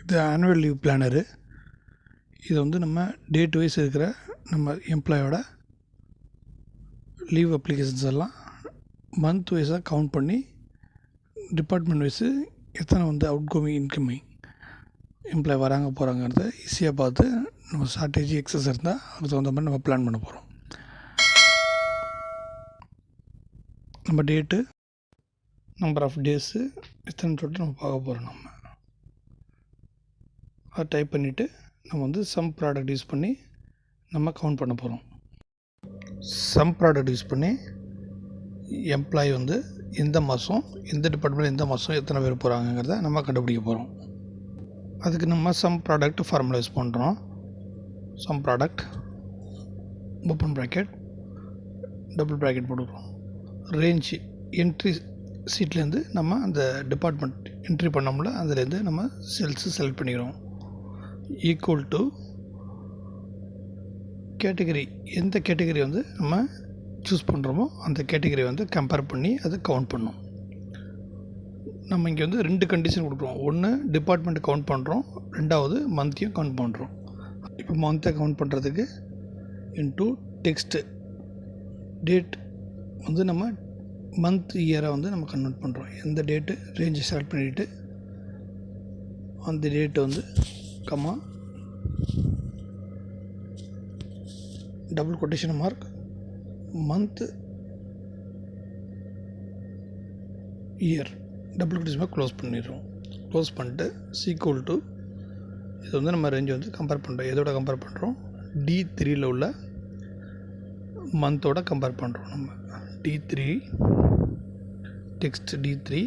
இது annual leave planner. இது வந்து நம்ம டேட் வைஸ் இருக்கிற நம்ம எம்ப்ளாயோட லீவ் அப்ளிகேஷன்ஸ் எல்லாம் மந்த் வைஸாக கவுண்ட் பண்ணி டிபார்ட்மெண்ட் வைஸு எத்தனை வந்து அவுட் கோயிங் இன்கமிங் எம்ப்ளாய் வராங்க போகிறாங்கிறத ஈஸியாக பார்த்து நம்ம ஸ்ட்ராட்டஜி எக்ஸஸ் இருந்தால் அதுக்கு தகுந்த மாதிரி நம்ம பிளான் பண்ண போகிறோம். நம்ம டேட்டு, நம்பர் ஆஃப் டேஸு எத்தனை சொல்லிட்டு நம்ம பார்க்க போகிறோம். நம்ம அதை டைப் பண்ணிவிட்டு நம்ம வந்து சம் ப்ராடக்ட் யூஸ் பண்ணி நம்ம கவுண்ட் பண்ண போகிறோம். சம் ப்ராடக்ட் யூஸ் பண்ணி எம்ப்ளாயி வந்து எந்த மாதம் எந்த டிபார்ட்மெண்ட் எந்த மாதம் எத்தனை பேர் போகிறாங்கங்கிறத நம்ம கண்டுபிடிக்க போகிறோம். அதுக்கு நம்ம சம் ப்ராடக்ட் ஃபார்முலா யூஸ் பண்ணுறோம். Sum product open bracket double bracket போட்டுக்கிறோம். ரேஞ்ச் என்ட்ரி சீட்லேருந்து நம்ம அந்த டிபார்ட்மெண்ட் என்ட்ரி பண்ணோம்ல அதுலேருந்து நம்ம செல்ஸு செலக்ட் பண்ணிக்கிறோம். ஈக்குவல் டு கேட்டகரி, எந்த கேட்டகரி வந்து நம்ம சூஸ் பண்ணுறோமோ அந்த கேட்டகரி வந்து கம்பேர் பண்ணி அதை கவுண்ட் பண்ணோம். நம்ம இங்கே வந்து 2 கண்டிஷன் கொடுக்குறோம். ஒன்று டிபார்ட்மெண்ட் கவுண்ட் பண்ணுறோம், ரெண்டாவது மந்த்தையும் கவுண்ட் பண்ணுறோம். இப்போ மந்த்தை கவுண்ட் பண்ணுறதுக்கு இன்டூ டெக்ஸ்ட்டு டேட் வந்து நம்ம மந்த் இயரை வந்து நம்ம கன்வெர்ட் பண்ணுறோம். எந்த டேட்டு ரேஞ்சை செலக்ட் பண்ணிவிட்டு அந்த டேட்டு வந்து comma double quotation mark month year double quotation mark close பண்ணிடுறோம். க்ளோஸ் பண்ணிட்டு சீக்குவல் டு இது வந்து நம்ம ரேஞ்சை வந்து கம்பேர் பண்ணுறோம். எதோட கம்பேர் பண்ணுறோம்? D3ல் உள்ள மந்தோட கம்பேர் பண்ணுறோம். நம்ம D3 text D3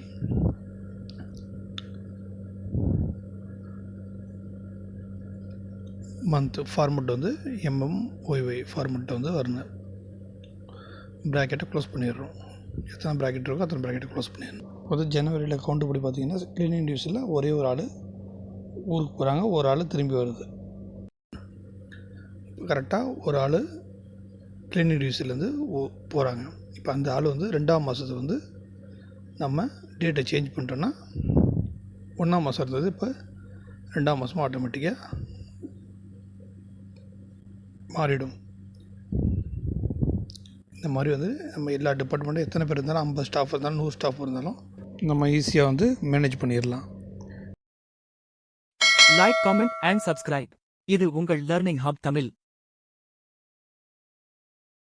month format வந்து MMYY ஃபார்மெட்டை வந்து வரணும். ப்ராக்கெட்டை க்ளோஸ் பண்ணிடுறோம். எத்தனை ப்ராக்கெட் இருக்கோ அத்தனை ப்ராக்கெட்டை க்ளோஸ் பண்ணிடணும். வந்து ஜனவரியில் கவுண்ட் படி பார்த்திங்கன்னா கிளீனிங் டியூஸில் ஒரே ஒரு ஆள் ஊருக்கு போகிறாங்க, ஒரு ஆள் திரும்பி வருது. இப்போ கரெக்டாக ஒரு ஆள் கிளீனிங் டியூஸ்லேருந்து போகிறாங்க. இப்போ அந்த ஆள் வந்து 2ஆம் மாதத்துக்கு வந்து நம்ம டேட்டை சேஞ்ச் பண்ணிட்டோன்னா 1ஆம் மாதம் இருந்தது இப்போ 2ஆம் மாதம் ஆட்டோமேட்டிக்காக மாறிடும். இந்த மாதிரி வந்து நம்ம எல்லா டிபார்ட்மெண்ட்டும் எத்தனை பேர் இருந்தாலும் 50 ஸ்டாஃப் இருந்தாலும் 100 ஸ்டாஃப் இருந்தாலும் நம்ம ஈஸியாக வந்து மேனேஜ் பண்ணிடலாம். Like, comment and subscribe. இது உங்கள் லர்னிங் ஹப் தமிழ்.